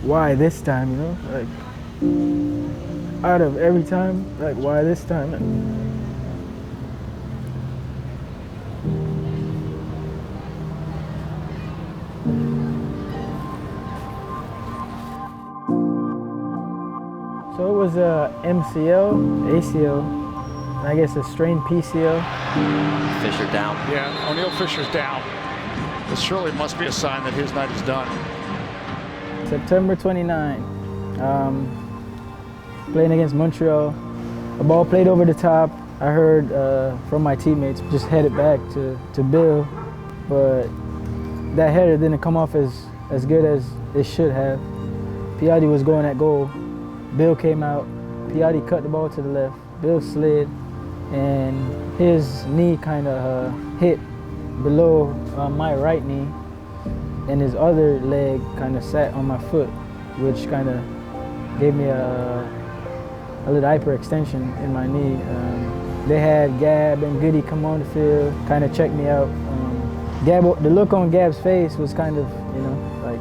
why this time, you know? Like, out of every time, like, why this time? So it was a MCL, ACL, and I guess a strained PCL. Fisher down. Yeah, Oniel Fisher's down. This surely must be a sign that his night is done. September 29, playing against Montreal. A ball played over the top. I heard from my teammates, just head it back to Bill, but that header didn't come off as good as it should have. Piatti was going at goal. Bill came out. Piatti cut the ball to the left. Bill slid, and his knee kind of hit below my right knee, and his other leg kind of sat on my foot, which kind of gave me a little hyperextension in my knee. They had Gab and Goody come on the field, kind of check me out. The look on Gab's face was kind of, you know, like,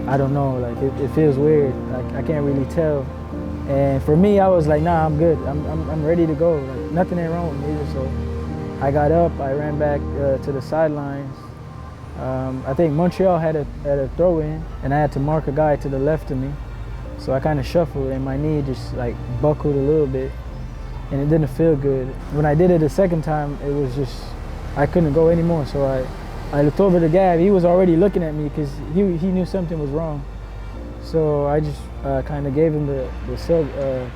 I don't know, like it feels weird. Like I can't really tell. And for me, I was like, nah, I'm good. I'm ready to go. Like nothing ain't wrong with me either. So I got up, I ran back to the sidelines. I think Montreal had a throw-in, and I had to mark a guy to the left of me. So I kind of shuffled, and my knee just like buckled a little bit, and it didn't feel good. When I did it the second time, it was just, I couldn't go anymore. So I looked over to Gab. He was already looking at me because he knew something was wrong. So I just kind of gave him the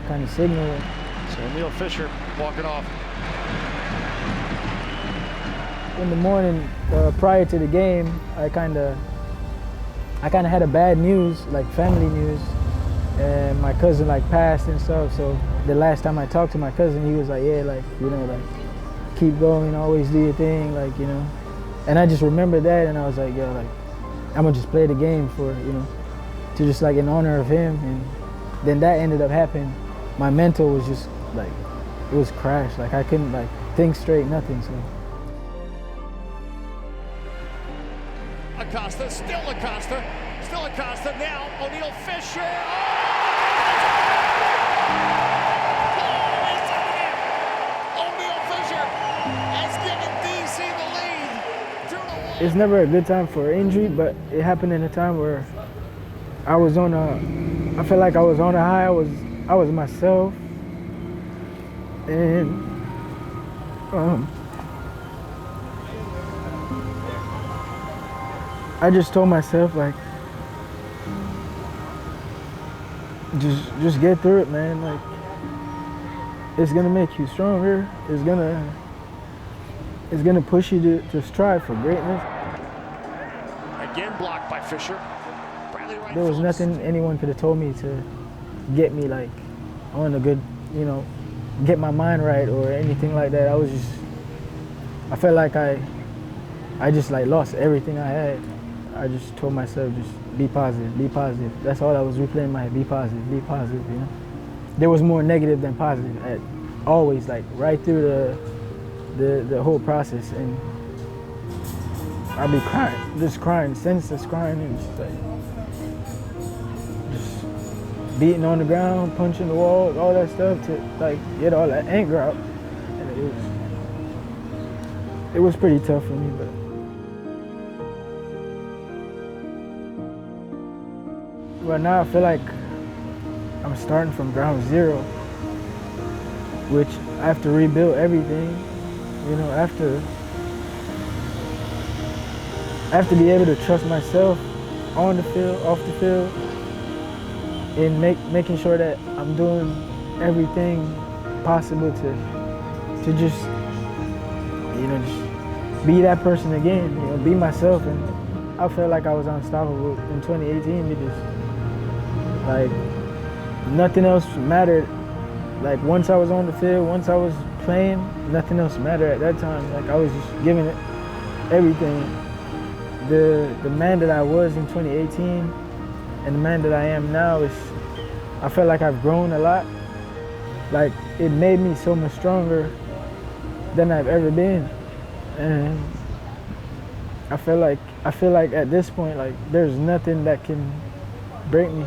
kind of signal. So Oniel Fisher walking off. In the morning, prior to the game, I kind of had a bad news, like family news, and my cousin like passed and stuff. So the last time I talked to my cousin, he was like, yeah, like, you know, like, keep going, always do your thing, like, you know. And I just remembered that, and I was like, yo, like, I'm gonna just play the game for, you know, to just like in honor of him. And then that ended up happening. My mental was just like, it was crashed. Like I couldn't like think straight, nothing. So. Acosta, still Acosta, now Oniel Fisher. Oniel Fisher has given DC the lead. It's never a good time for injury, but it happened in a time where I felt like I was on a high. I was myself, and I just told myself, like, just get through it, man. Like, it's gonna make you stronger. It's gonna push you to strive for greatness. Again blocked by Fisher. There was nothing anyone could have told me to get me like on a good, you know, get my mind right or anything like that. I felt like I just like lost everything I had. I just told myself, just be positive, be positive. That's all I was replaying in my head, be positive, you know. There was more negative than positive, always, like right through the whole process. And I'd be crying, just crying, senseless crying, and just like, just beating on the ground, punching the wall, all that stuff to like get all that anger out. And it was pretty tough for me, but. Well, now I feel like I'm starting from ground zero, which I have to rebuild everything. You know, I have to be able to trust myself on the field, off the field, and making sure that I'm doing everything possible to just, you know, just be that person again, you know, be myself. And I felt like I was unstoppable in 2018 because, like, nothing else mattered. Like, once I was on the field, once I was playing, nothing else mattered at that time. Like, I was just giving it everything. The man that I was in 2018 and the man that I am now I felt like I've grown a lot. Like, it made me so much stronger than I've ever been. And I feel like at this point, like, there's nothing that can break me.